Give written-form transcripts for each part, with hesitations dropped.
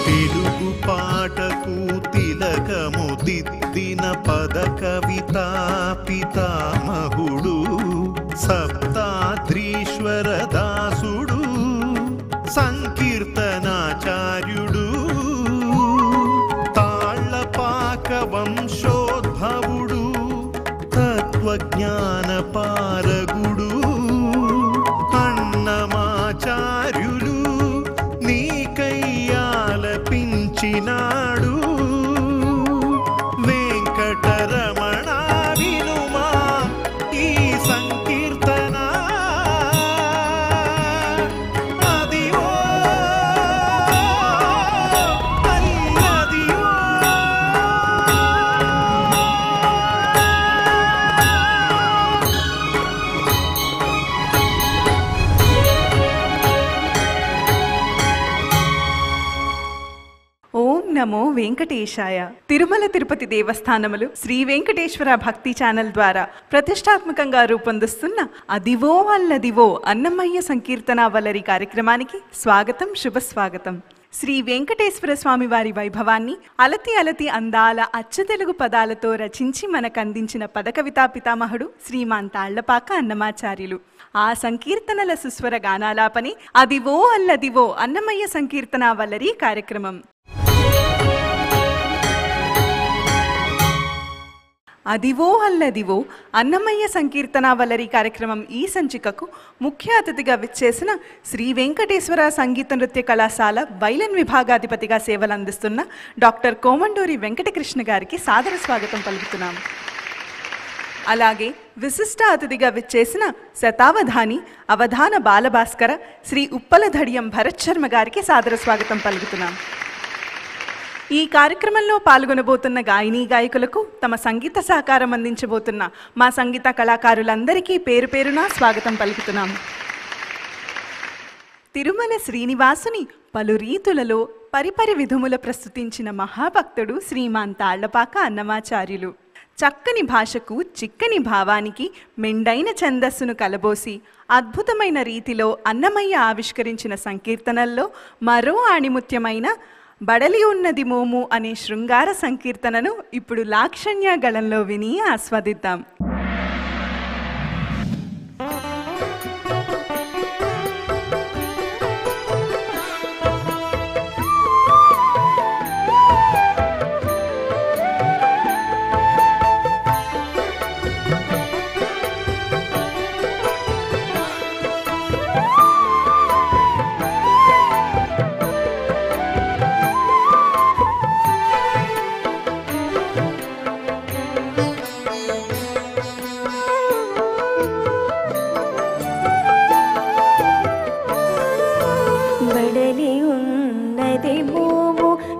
తెలుగు పాటకు తిలకము దిద్దిన పద కవితా పితామహుడు సప్తాద్రీశ్వర దాసుడు సంకీర్తనాచార్యుడు తాళ్లపాక వంశోద్భవుడు తత్వజ్ఞాన పారగుడు అన్నమాచార్యులు నీకయ్యాలపించినాడు వెంకటరమణ వినుమా ఈ సంకీర్తన అదివో అల్లదివో. ఓం నమో వెంకటేశాయ. తిరుమల తిరుపతి దేవస్థానములు శ్రీ వెంకటేశ్వర భక్తి ఛానల్ ద్వారా ప్రతిష్టాత్మకంగా రూపొందిస్తున్న అదివో అల్లదివో అన్నమయ్య సంకీర్తన వల్లరి కార్యక్రమానికి స్వాగతం, శుభస్వాగతం. శ్రీ వెంకటేశ్వర స్వామి వారి వైభవాన్ని అలతి అలతి అందాల అచ్చతెలుగు పదాలతో రచించి మనకందించిన పదకవితా పితామహుడు శ్రీమాన్ తాళ్లపాక అన్నమాచార్యులు. ఆ సంకీర్తనల సుస్వర గానాలాపని అదివో అల్లదివో అన్నమయ్య సంకీర్తన వల్లరి కార్యక్రమం. అదివో అల్లదివో అన్నమయ్య సంకీర్తన వల్లరి కార్యక్రమం ఈ సంచికకు ముఖ్య అతిథిగా విచ్చేసిన శ్రీ వెంకటేశ్వర సంగీత నృత్య కళాశాల వైలన్ విభాగాధిపతిగా సేవలందిస్తున్న డాక్టర్ కోమండూరి వెంకటకృష్ణ గారికి సాదర స్వాగతం పలుకుతున్నాం. అలాగే విశిష్ట అతిథిగా విచ్చేసిన శతావధాని అవధాన బాలభాస్కర శ్రీ ఉప్పల ధడియం భరత్ శర్మ గారికి సాదర స్వాగతం పలుకుతున్నాం. ఈ కార్యక్రమంలో పాల్గొనబోతున్న గాయనీ గాయకులకు తమ సంగీత సహకారం అందించబోతున్న మా సంగీత కళాకారులందరికీ పేరు పేరున స్వాగతం పలుకుతున్నాం. తిరుమల శ్రీనివాసుని పలు రీతులలో పరిపరి విధముల ప్రస్తుతించిన మహాభక్తుడు శ్రీమాన్ తాళ్లపాక అన్నమాచార్యులు. చక్కని భాషకు చిక్కని భావానికి మెండైన ఛందస్సును కలబోసి అద్భుతమైన రీతిలో అన్నమయ్య ఆవిష్కరించిన సంకీర్తనల్లో మరో ఆణిముత్యమైన బడలి ఉన్నది మోము అనే శృంగార సంకీర్తనను ఇప్పుడు లాక్షణ్య గళంలో విని ఆస్వాదిద్దాం.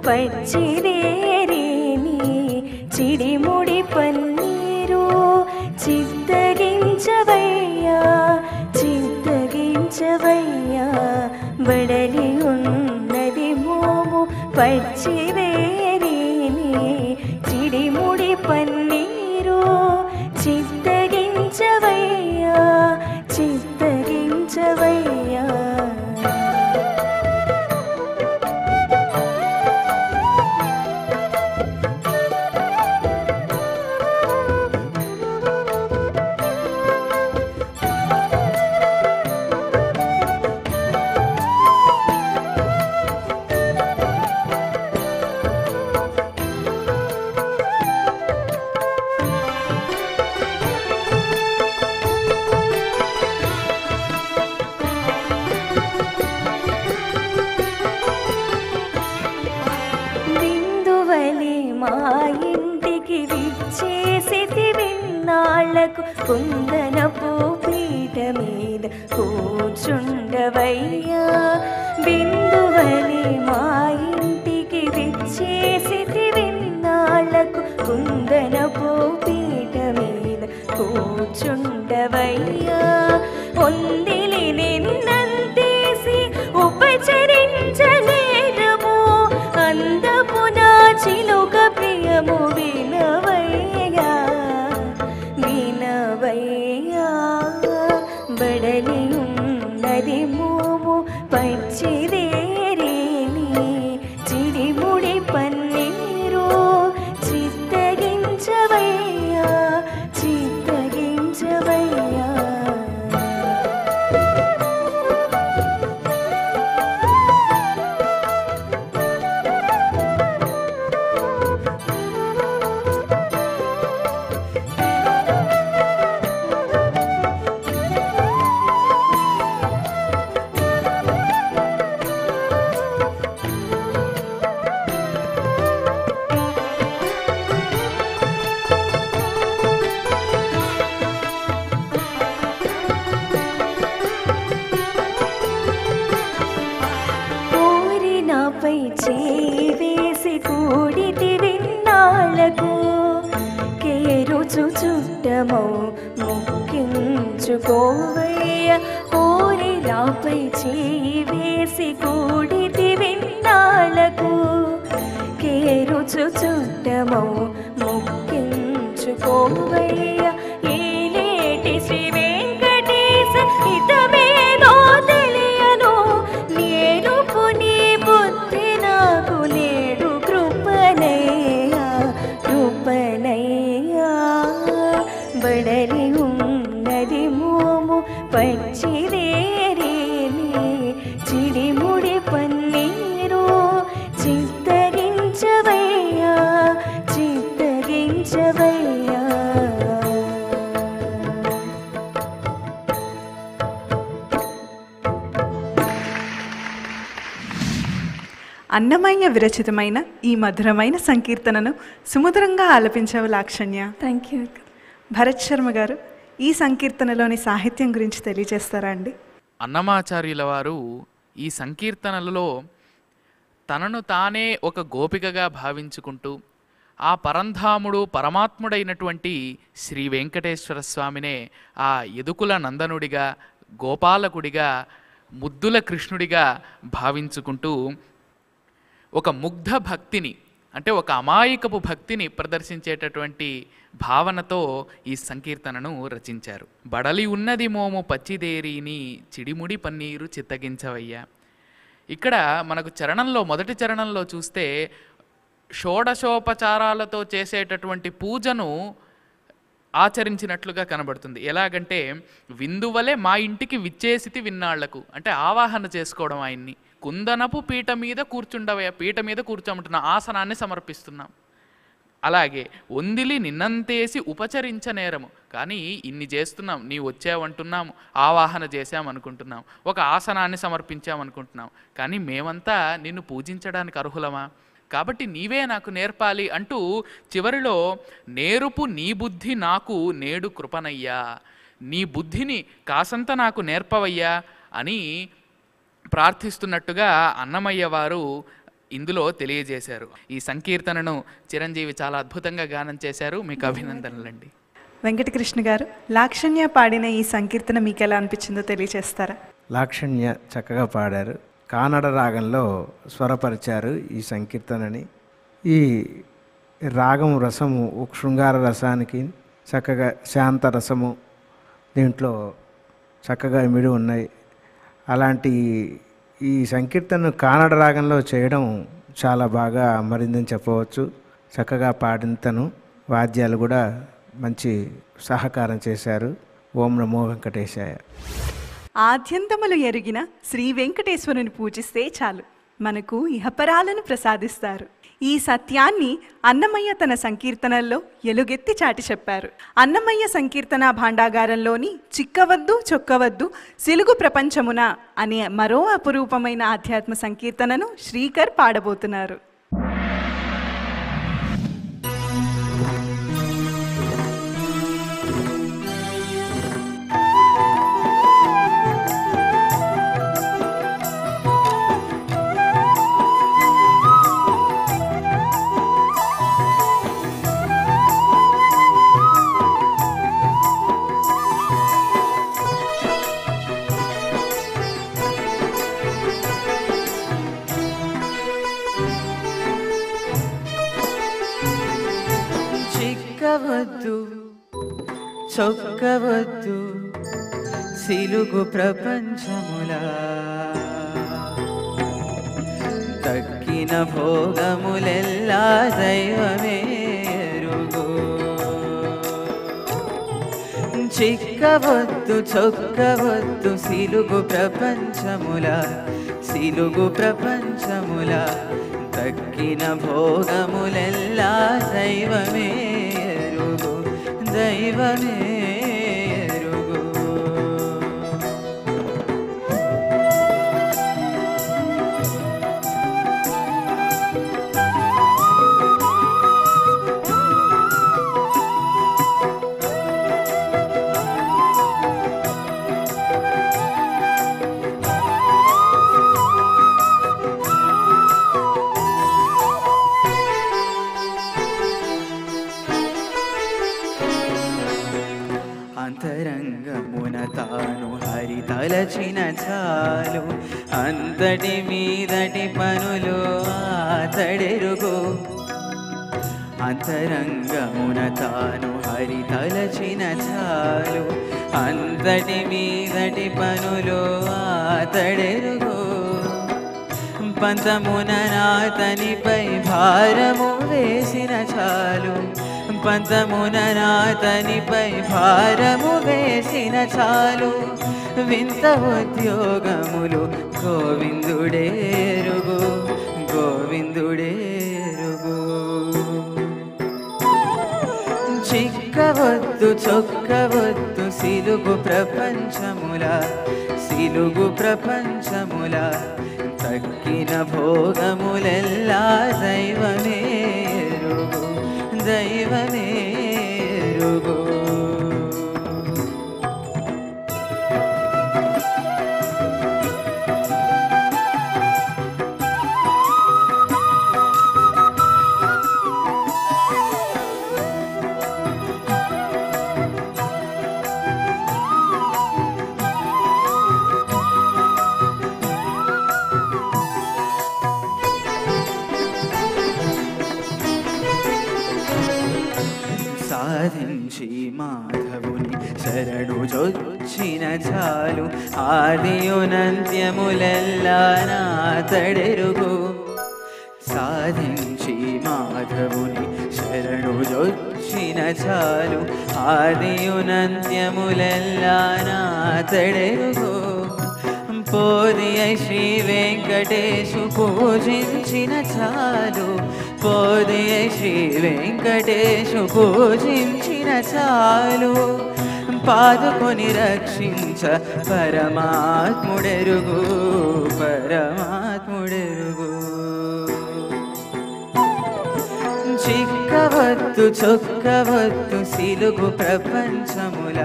పచ్చిరేరేని చిడిముడి పన్నీరు చిత్తగించవయ్యా చిత్తగించవయ్యా బడలి ఉన్నది మోము పచ్చిరేరేని చిడిముడి పన్నీరు చిత్తగించవయ్యా చిత్తగించవయ్యా. కుందనపు పీట మీద కూర్చుండవయ్యా బిందువని మా ఇంటికి విచ్చేసి విన్నాళ్లకు కుందనపు పీట మీద కూర్చుండవయ్యా పొందిలి నిన్నంతేసి ఉపచరించలేరము అందపు నా చిలుక ప్రియము వినవయ్యా వినవయ్యా బడలి ఉన్నది మోము పచ్చిరేరేని చిడి నాపై చేయి వేసి కూడితి విన్నాళ్లకు కేరుచు చుట్టమౌ ముక్కించుకోవయ్య కోరి నాపై చేయి వేసి కూడితి విన్నాళ్లకు కేరుచు చుట్టమౌ ముక్కించుకోవయ్య ఏలేటి శ్రీ వెంకటేశ హితమేదో తెలియను నేరుపు నీ బుద్ధి నాకు నేడు కృపనయ్యా కృపనయ్యా బడలి ఉన్నది మోము పచ్చిదేరేని చిడిముడి పన్నీరు చిత్తగించవయ్యా చిత్తగించవయ్యా. అన్నమయ్య విరచితమైన ఈ మధురమైన సంకీర్తనను సుమధురంగా ఆలపించవు లాక్షణ్య. Thank you. భరత్ శర్మ గారు, ఈ సంకీర్తనలోని సాహిత్యం గురించి తెలియజేస్తారా అండి? అన్నమాచార్యుల వారు ఈ సంకీర్తనలలో తనను తానే ఒక గోపికగా భావించుకుంటూ ఆ పరంధాముడు పరమాత్ముడైనటువంటి శ్రీ వెంకటేశ్వర స్వామినే ఆ యదుకుల నందనుడిగా, గోపాలకుడిగా, ముద్దుల కృష్ణుడిగా భావించుకుంటూ ఒక ముగ్ధ భక్తిని, అంటే ఒక అమాయకపు భక్తిని ప్రదర్శించేటటువంటి భావనతో ఈ సంకీర్తనను రచించారు. బడలి ఉన్నది మోము పచ్చిదేరీని చిడిముడి పన్నీరు చిత్తగించవయ్యా. ఇక్కడ మనకు చరణంలో, మొదటి చరణంలో చూస్తే షోడశోపచారాలతో చేసేటటువంటి పూజను ఆచరించినట్లుగా కనబడుతుంది. ఎలాగంటే విందువలే మా ఇంటికి విచ్చేసితి విన్నాళ్లకు, అంటే ఆవాహన చేసుకోవడం. ఆయన్ని కుందనపు పీట మీద కూర్చుండవయ్యా, పీట మీద కూర్చోమంటున్న ఆసనాన్ని సమర్పిస్తున్నాం. అలాగే ఒందిలి నిన్నంతేసి ఉపచరించనేరము, కానీ ఇన్ని చేస్తున్నాం, నీ వచ్చావంటున్నాము, ఆవాహన చేశామనుకుంటున్నాం, ఒక ఆసనాన్ని సమర్పించామనుకుంటున్నాం, కానీ మేమంతా నిన్ను పూజించడానికి అర్హులమా? కాబట్టి నీవే నాకు నేర్పాలి అంటూ చివరిలో నేరుపు నీ బుద్ధి నాకు నేడు కృపనయ్యా, నీ బుద్ధిని కాసంత నాకు నేర్పవయ్యా అని ప్రార్థిస్తున్నట్టుగా అన్నమయ్య వారు ఇందులో తెలియజేశారు. ఈ సంకీర్తనను చిరంజీవి చాలా అద్భుతంగా గానం చేశారు. మీకు అభినందనలండి. వెంకటకృష్ణ గారు, లాక్షణ్య పాడిన ఈ సంకీర్తన మీకు ఎలా అనిపించిందో తెలియజేస్తారా? లాక్షణ్య చక్కగా పాడారు. కానడ రాగంలో స్వరపరిచారు ఈ సంకీర్తనని. ఈ రాగం రసము శృంగార రసానికి చక్కగా శాంత రసము దీంట్లో చక్కగా ఇమిడి ఉన్నాయి. అలాంటి ఈ సంకీర్తనను కానడ రాగంలో చేయడం చాలా బాగా అమరిందని చెప్పవచ్చు. చక్కగా పాడినతను వాద్యాలు కూడా మంచి సహకారం చేశారు. ఓం నమో వెంకటేశాయ. ఆద్యంతములు ఎరిగిన శ్రీ వెంకటేశ్వరుని పూజిస్తే చాలు, మనకు ఇహపరాలను ప్రసాదిస్తారు. ఈ సత్యాన్ని అన్నమయ్య తన సంకీర్తనల్లో ఎలుగెత్తి చాటి చెప్పారు. అన్నమయ్య సంకీర్తన భాండాగారంలోని చిక్కవద్దు చొక్కవద్దు సిలుగు ప్రపంచమున అనే మరో అపురూపమైన ఆధ్యాత్మ సంకీర్తనను శ్రీకర్ పాడబోతున్నారు. చిక్కవద్దు చొక్కవద్దు సిలుగు ప్రపంచములా, తక్కిన భోగములెల్లా దైవమే ఎరుగు. చిక్కవద్దు చొక్కవద్దు సిలుగు ప్రపంచములా, సిలుగు ప్రపంచములా, తక్కిన భోగములెల్లా దైవమే ఎరుగు, దైవమే ఎరుగు. తలచిన చాలు అంతటి మీదటి పనులు అతడెరుగు అంతరంగమున తాను హరి తలచిన చాలు అంతటి మీదటి పనులు అతడెరుగు పంతమున నాతనిపై భారము వేసిన చాలు పంతమున నాతనిపై భారము వేసిన చాలు వింత ఉద్యోగములు గోవిందుడేరుగు గోవిందుడేరుగు చిక్కవద్దు చొక్కవద్దు సిలుగు ప్రపంచముల తక్కిన భోగములెల్లా దైవమేరుగు దైవమేరుగు సాధించి మాధవుని శరణు జొచ్చిన చాలు ఆదియునంత్యములెల్లా నాతడెరుగు సాధించి మాధవుని శరణు జొచ్చిన చాలు ఆదియునంత్యములెల్లా నాతడెరుగు పోదియ శ్రీ వెంకటేశు పూజించిన చాలు పోదియ శ్రీ వెంకటేశు పూజించిన చాలు పాదుకొని రక్షించ పరమాత్ముడెరుగు పరమాత్ముడెరుగు చిక్కవద్దు చొక్కవద్దు సిలుగు ప్రపంచముల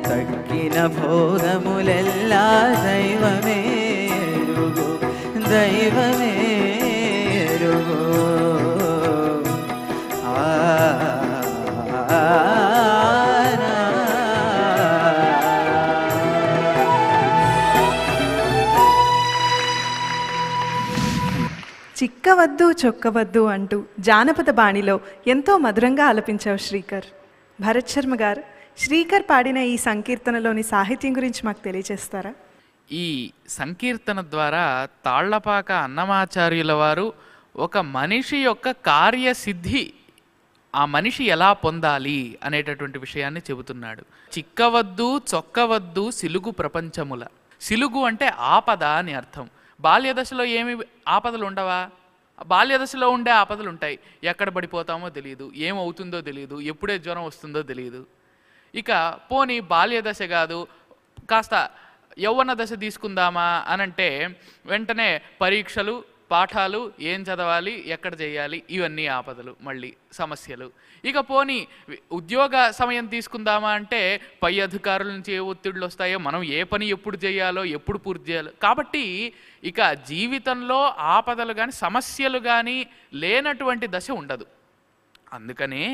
తక్కిన భోగములెల్లా దైవమేరుగు దైవమేరుగు చిక్కవద్దు చొక్కవద్దు అంటూ జానపద బాణిలో ఎంతో మధురంగా ఆలపించావు శ్రీకర్. భరత్ శర్మ గారు, శ్రీకర్ పాడిన ఈ సంకీర్తనలోని సాహిత్యం గురించి మాకు తెలియజేస్తారా? ఈ సంకీర్తన ద్వారా తాళ్లపాక అన్నమాచార్యుల వారు ఒక మనిషి యొక్క కార్యసిద్ధి, ఆ మనిషి ఎలా పొందాలి అనేటటువంటి విషయాన్ని చెబుతున్నాడు. చిక్కవద్దు చొక్కవద్దు సిలుగు ప్రపంచముల. సిలుగు అంటే ఆపద అని అర్థం. బాల్యదశలో ఏమి ఆపదలు ఉండవా? బాల్యదశలో ఉండే ఆపదలు ఉంటాయి. ఎక్కడ పడిపోతామో తెలియదు, ఏమవుతుందో తెలియదు, ఎప్పుడే జ్వరం వస్తుందో తెలియదు. ఇక పోనీ బాల్యదశ కాదు, కాస్త యౌవన దశ తీసుకుందామా అనంటే వెంటనే పరీక్షలు, పాఠాలు, ఏం చదవాలి, ఎక్కడ చేయాలి, ఇవన్నీ ఆపదలు, మళ్ళీ సమస్యలు. ఇక పోనీ ఉద్యోగ సమయం తీసుకుందామా అంటే పై అధికారుల నుంచి ఏ ఒత్తిడులు వస్తాయో, మనం ఏ పని ఎప్పుడు చేయాలో, ఎప్పుడు పూర్తి చేయాలో. కాబట్టి ఇక జీవితంలో ఆపదలు కానీ సమస్యలు కానీ లేనటువంటి దశ ఉండదు. అందుకనే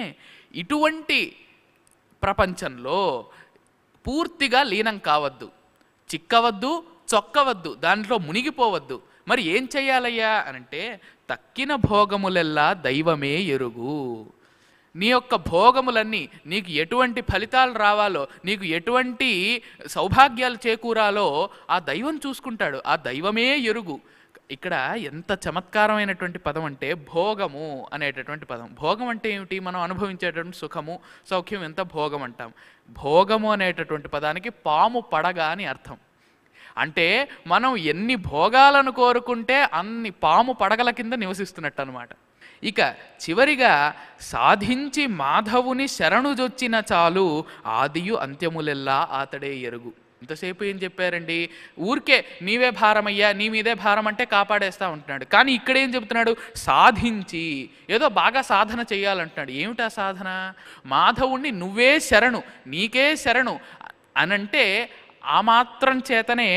ఇటువంటి ప్రపంచంలో పూర్తిగా లీనం కావద్దు, చిక్కవద్దు చొక్కవద్దు, దాంట్లో మునిగిపోవద్దు. మరి ఏం చెయ్యాలయ్యా అనంటే తక్కిన భోగములెల్లా దైవమే ఎరుగు. నీ యొక్క భోగములన్నీ నీకు ఎటువంటి ఫలితాలు రావాలో, నీకు ఎటువంటి సౌభాగ్యాలు చేకూరాలో ఆ దైవం చూసుకుంటాడు. ఆ దైవమే ఎరుగు. ఇక్కడ ఎంత చమత్కారమైనటువంటి పదం అంటే భోగము అనేటటువంటి పదం. భోగం అంటే ఏమిటి? మనం అనుభవించేటటువంటి సుఖము, సౌఖ్యం, ఎంత భోగం అంటాం. భోగము అనేటటువంటి పదానికి పాము పడగ అని అర్థం. అంటే మనం ఎన్ని భోగాలను కోరుకుంటే అన్ని పాము పడగల కింద నివసిస్తున్నట్టు అనమాట. ఇక చివరిగా సాధించి మాధవుని శరణుజొచ్చిన చాలు ఆదియు అంత్యములెల్లా ఆతడే ఎరుగు. ఇంతసేపు ఏం చెప్పారండి? ఊరికే నీవే భారమయ్యా, నీ మీదే భారం అంటే కాపాడేస్తూ ఉంటున్నాడు. కానీ ఇక్కడేం చెబుతున్నాడు? సాధించి, ఏదో బాగా సాధన చేయాలంటున్నాడు. ఏమిటా సాధన? మాధవుణ్ణి నువ్వే శరణు, నీకే శరణు అనంటే ఆ మాత్రం చేతనే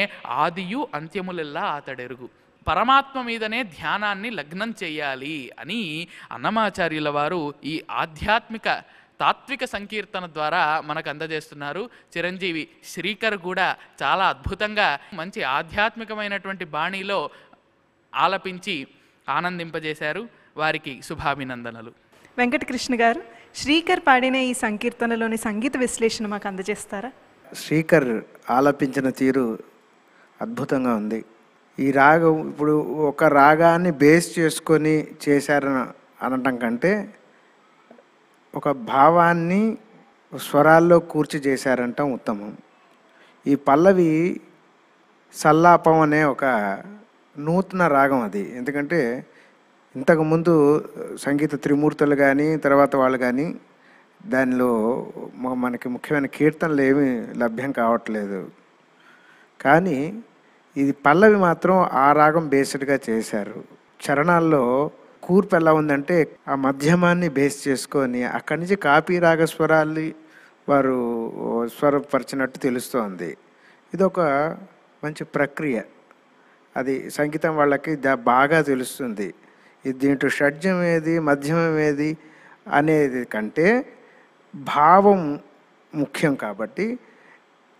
ఆదియు అంత్యములెల్లా ఆతడెరుగు. పరమాత్మ మీదనే ధ్యానాన్ని లగ్నం చేయాలి అని అన్నమాచార్యుల వారు ఈ ఆధ్యాత్మిక తాత్విక సంకీర్తన ద్వారా మనకు అందజేస్తున్నారు. చిరంజీవి శ్రీకర్ కూడా చాలా అద్భుతంగా మంచి ఆధ్యాత్మికమైనటువంటి బాణీలో ఆలపించి ఆనందింపజేశారు. వారికి శుభాభినందనలు. వెంకటకృష్ణ గారు, శ్రీకర్ పాడిన ఈ సంకీర్తనలోని సంగీత విశ్లేషణ మాకు అందజేస్తారా? శ్రీకర్ ఆలపించిన తీరు అద్భుతంగా ఉంది. ఈ రాగం ఇప్పుడు ఒక రాగాన్ని బేస్ చేసుకొని చేశారని అనటం కంటే ఒక భావాన్ని స్వరాల్లో కూర్చి చేశారంటాం ఉత్తమం. ఈ పల్లవి సల్లాపం అనే ఒక నూతన రాగం అది. ఎందుకంటే ఇంతకుముందు సంగీత త్రిమూర్తులు కానీ తర్వాత వాళ్ళు కానీ దానిలో మనకి ముఖ్యమైన కీర్తనలు ఏమీ లభ్యం కావట్లేదు. కానీ ఇది పల్లవి మాత్రం ఆ రాగం బేస్డ్గా చేశారు. చరణాల్లో కూర్పు ఎలా ఉందంటే ఆ మధ్యమాన్ని బేస్ చేసుకొని అక్కడి నుంచి కాపీ రాగ స్వరాలు వారు స్వరపరిచినట్టు తెలుస్తోంది. ఇదొక మంచి ప్రక్రియ. అది సంగీతం వాళ్ళకి బాగా తెలుస్తుంది. ఇది దీంట్లో షడ్జం ఏది మధ్యమం ఏది అనేది కంటే భావం ముఖ్యం. కాబట్టి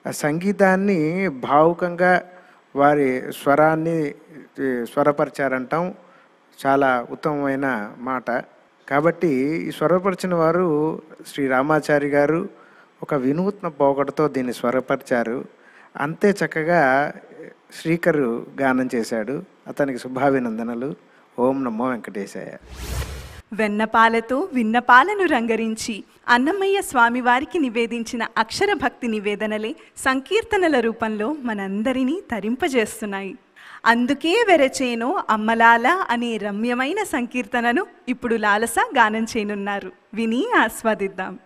ఆ సంగీతాన్ని భావుకంగా వారి స్వరాన్ని స్వరపరిచారంటాం చాలా ఉత్తమమైన మాట. కాబట్టి ఈ స్వరపరిచిన వారు శ్రీ రామాచారి గారు ఒక వినూత్న పోకడతో దీన్ని స్వరపరిచారు. అంతే చక్కగా శ్రీకరు గానం చేశాడు. అతనికి శుభాభినందనలు. ఓం నమో వెంకటేశాయ. వెన్నపాలతో విన్నపాలను రంగరించి అన్నమయ్య స్వామివారికి నివేదించిన అక్షర భక్తి నివేదనలే సంకీర్తనల రూపంలో మనందరినీ తరింపజేస్తున్నాయి. అందుకే వెరచేనో అమ్మలాల అనే రమ్యమైన సంకీర్తనను ఇప్పుడు లాలస గానం చేయనున్నారు. విని ఆస్వాదిద్దాం.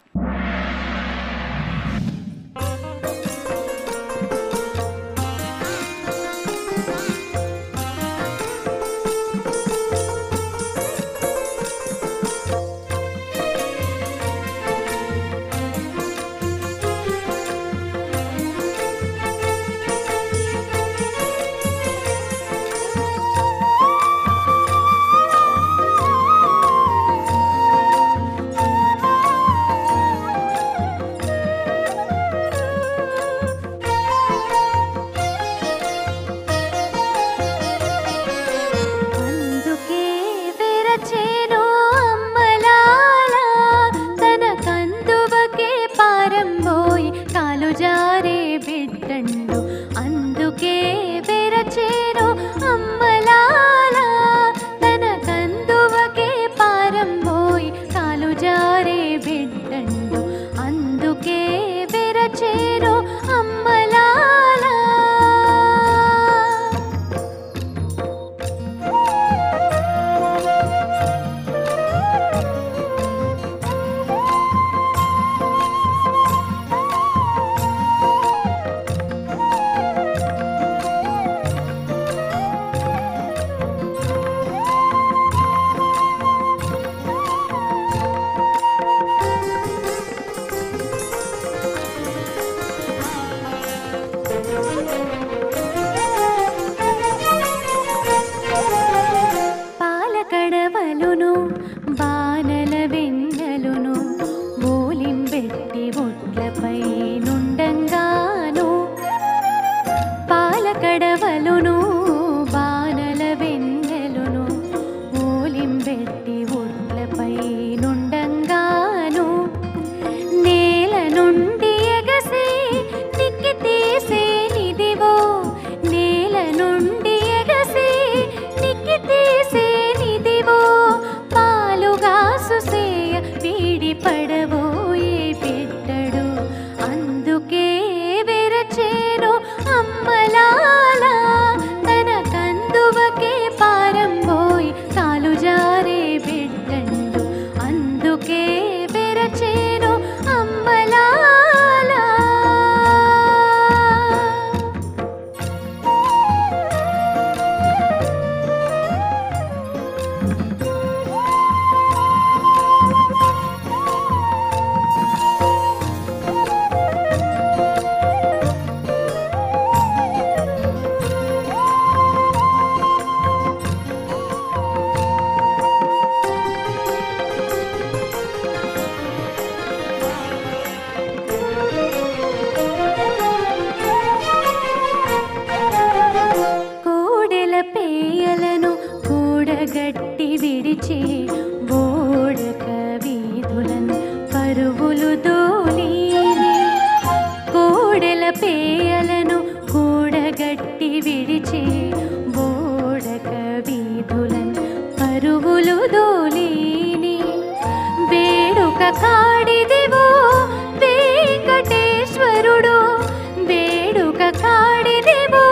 గట్టి విడిచి బోడక వీధులన్ పరుగులు దోలిని వేడుక కాడిదివో వెంకటేశ్వరుడు వేడుక కాడిదివో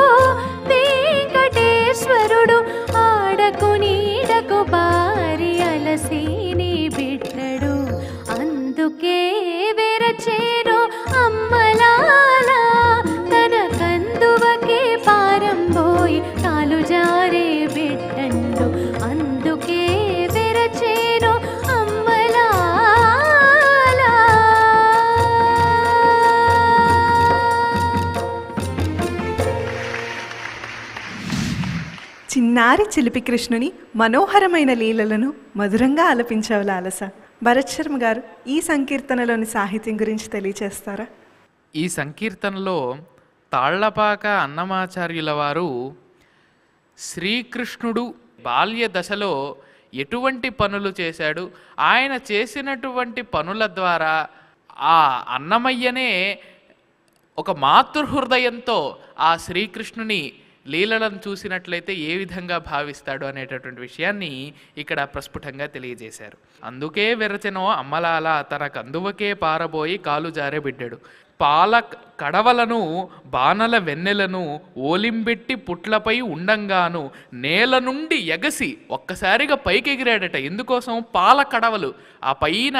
వెంకటేశ్వరుడు ఆడకు నీడకు బారి అలసిని బిడ్డడు అందుకే వెరచేరు అమ్మలాల తన కందువకే పారంబోయి కాలు జారే బిడ్డండు అందుకే వెరచేరు అమ్మలాల. చిన్నారి చిలిపి కృష్ణుని మనోహరమైన లీలలను మధురంగా ఆలపించావు లాలస. భరత్ శర్మ గారు ఈ సంకీర్తనలోని సాహిత్యం గురించి తెలియచేస్తారా? ఈ సంకీర్తనలో తాళ్లపాక అన్నమాచార్యుల వారు శ్రీకృష్ణుడు బాల్య దశలో ఎటువంటి పనులు చేశాడు, ఆయన చేసినటువంటి పనుల ద్వారా ఆ అన్నమయ్యనే ఒక మాతృహృదయంతో ఆ శ్రీకృష్ణుని లీలలను చూసినట్లయితే ఏ విధంగా భావిస్తాడు అనేటటువంటి విషయాన్ని ఇక్కడ ప్రస్ఫుటంగా తెలియజేశారు. అందుకే వెరచెనో అమ్మలాల తన కందువకే పారబోయి కాలు జారే బిడ్డాడు. పాల కడవలను బాణల వెన్నెలను ఓలింబెట్టి పుట్లపై ఉండంగాను నేల నుండి ఎగసి ఒక్కసారిగా పైకి ఎగిరాడట. ఎందుకోసం? పాల కడవలు, ఆ పైన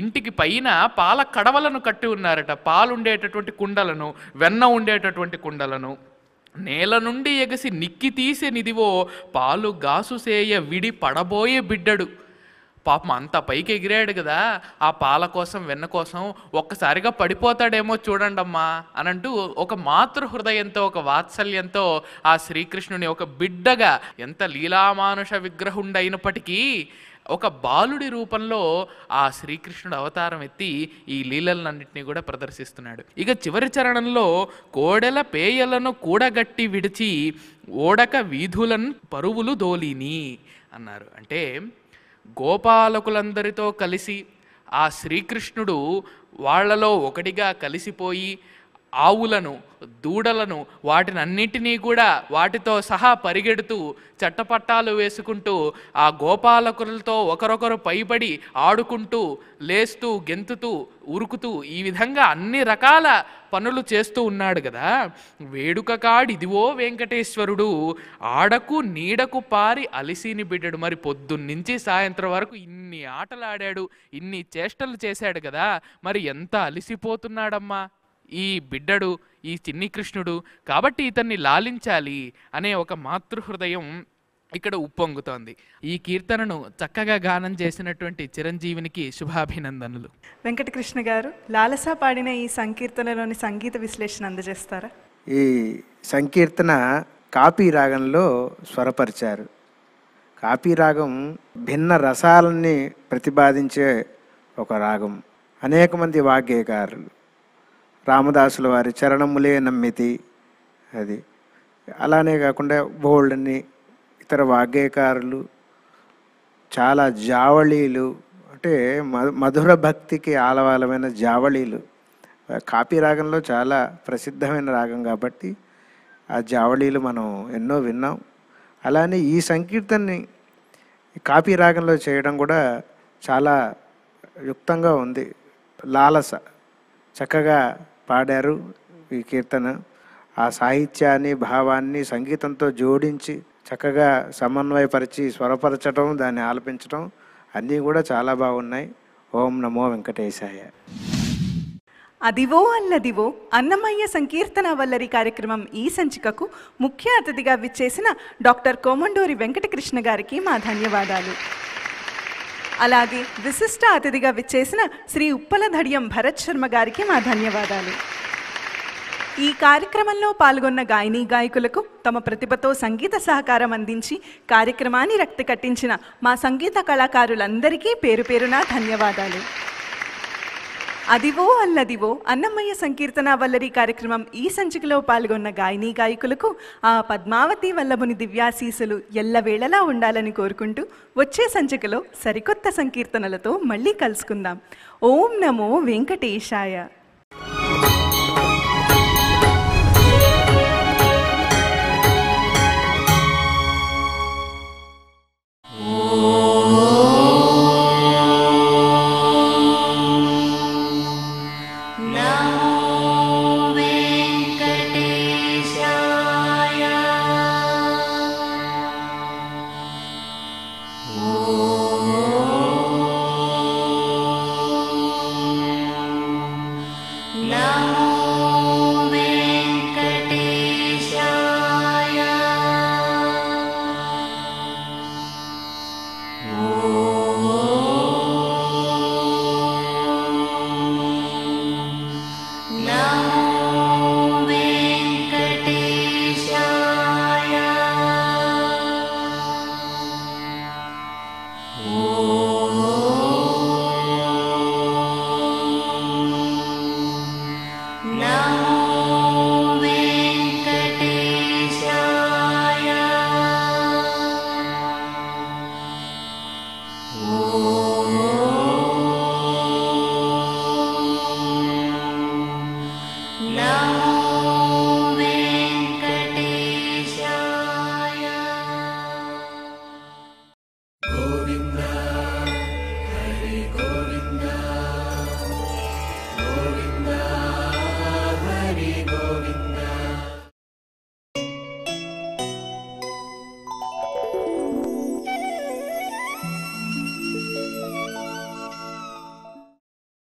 ఇంటికి పైన పాల కడవలను కట్టి ఉన్నారట. పాలు ఉండేటటువంటి కుండలను, వెన్న ఉండేటటువంటి కుండలను నేల నుండి ఎగసి నిక్కి తీసెనిదివో పాలు గాసుసేయ విడి పడబోయే బిడ్డడు. పాపం అంత పైకి ఎగిరాడు కదా, ఆ పాల కోసం వెన్న కోసం ఒక్కసారిగా పడిపోతాడేమో చూడండమ్మా అనంటూ ఒక మాతృహృదయంతో, ఒక వాత్సల్యంతో ఆ శ్రీకృష్ణుని ఒక బిడ్డగా, ఎంత లీలామానుష విగ్రహుండైనప్పటికీ ఒక బాలుడి రూపంలో ఆ శ్రీకృష్ణుడు అవతారం ఎత్తి ఈ లీలలన్నింటినీ కూడా ప్రదర్శిస్తున్నాడు. ఇక చివరి చరణంలో కోడెల పేయలను కూడగట్టి విడిచి ఓడక వీధులను పరువులు దోలిని అన్నారు. అంటే గోపాలకులందరితో కలిసి ఆ శ్రీకృష్ణుడు వాళ్లలో ఒకటిగా కలిసిపోయి ఆవులను, దూడలను, వాటినన్నిటినీ కూడా వాటితో సహా పరిగెడుతూ చట్టపట్టాలు వేసుకుంటూ ఆ గోపాలకులతో ఒకరొకరు పైబడి ఆడుకుంటూ, లేస్తూ, గెంతుతూ, ఉరుకుతూ ఈ విధంగా అన్ని రకాల పనులు చేస్తూ ఉన్నాడు కదా. వేడుక కాడిదివో వెంకటేశ్వరుడు ఆడకు నీడకు పారి అలిసిని బిడ్డడు. మరి పొద్దున్నుంచి సాయంత్రం వరకు ఇన్ని ఆటలు ఆడాడు, ఇన్ని చేష్టలు చేశాడు కదా, మరి ఎంత అలిసిపోతున్నాడమ్మా ఈ బిడ్డడు, ఈ చిన్ని కృష్ణుడు. కాబట్టి ఇతన్ని లాలించాలి అనే ఒక మాతృహృదయం ఇక్కడ ఉప్పొంగుతోంది. ఈ కీర్తనను చక్కగా గానం చేసినటువంటి చిరంజీవినికి శుభాభినందనలు. వెంకటకృష్ణ గారు, లాలస పాడిన ఈ సంకీర్తనలోని సంగీత విశ్లేషణ అందజేస్తారా? ఈ సంకీర్తన కాపీ రాగంలో స్వరపరిచారు. కాపీ రాగం భిన్న రసాలని ప్రతిపాదించే ఒక రాగం. అనేక మంది వాగ్గేయకారులు, రామదాసుల వారి చరణములే నమ్మితి, అది అలానే కాకుండా బోల్డ్ని ఇతర వాగ్గేయకారులు, చాలా జావళీలు, అంటే మధుర భక్తికి ఆలవాలమైన జావళీలు కాపీ రాగంలో చాలా ప్రసిద్ధమైన రాగం కాబట్టి ఆ జావళీలు మనం ఎన్నో విన్నాం. అలానే ఈ సంకీర్తనని కాపీ రాగంలో చేయడం కూడా చాలా యుక్తంగా ఉంది. లాలస చక్కగా పాడారు ఈ కీర్తన. ఆ సాహిత్యాన్ని, భావాన్ని సంగీతంతో జోడించి చక్కగా సమన్వయపరిచి స్వరపరచడం, దాన్ని ఆలపించడం అన్నీ కూడా చాలా బాగున్నాయి. ఓం నమో వెంకటేశాయ. అదివో అల్లదివో అన్నమయ్య సంకీర్తన వల్లరి కార్యక్రమం ఈ సంచికకు ముఖ్య అతిథిగా విచ్చేసిన డాక్టర్ కోమండూరి వెంకటకృష్ణ గారికి మా ధన్యవాదాలు. అలాగే విశిష్ట అతిథిగా విచ్చేసిన శ్రీ ఉప్పల ధడియం భరత్ శర్మ గారికి మా ధన్యవాదాలు. ఈ కార్యక్రమంలో పాల్గొన్న గాయనీ గాయకులకు తమ ప్రతిభతో సంగీత సహకారం అందించి కార్యక్రమాన్ని రక్తి కట్టించిన మా సంగీత కళాకారులందరికీ పేరు పేరున ధన్యవాదాలు. అదివో అల్లదివో అన్నమయ్య సంకీర్తన వల్లరి కార్యక్రమం ఈ సంచికలో పాల్గొన్న గాయనీ గాయకులకు ఆ పద్మావతి వల్లభుని దివ్యాశీసులు ఎల్లవేళలా ఉండాలని కోరుకుంటూ వచ్చే సంచికలో సరికొత్త సంకీర్తనలతో మళ్ళీ కలుసుకుందాం. ఓం నమో వెంకటేశాయ.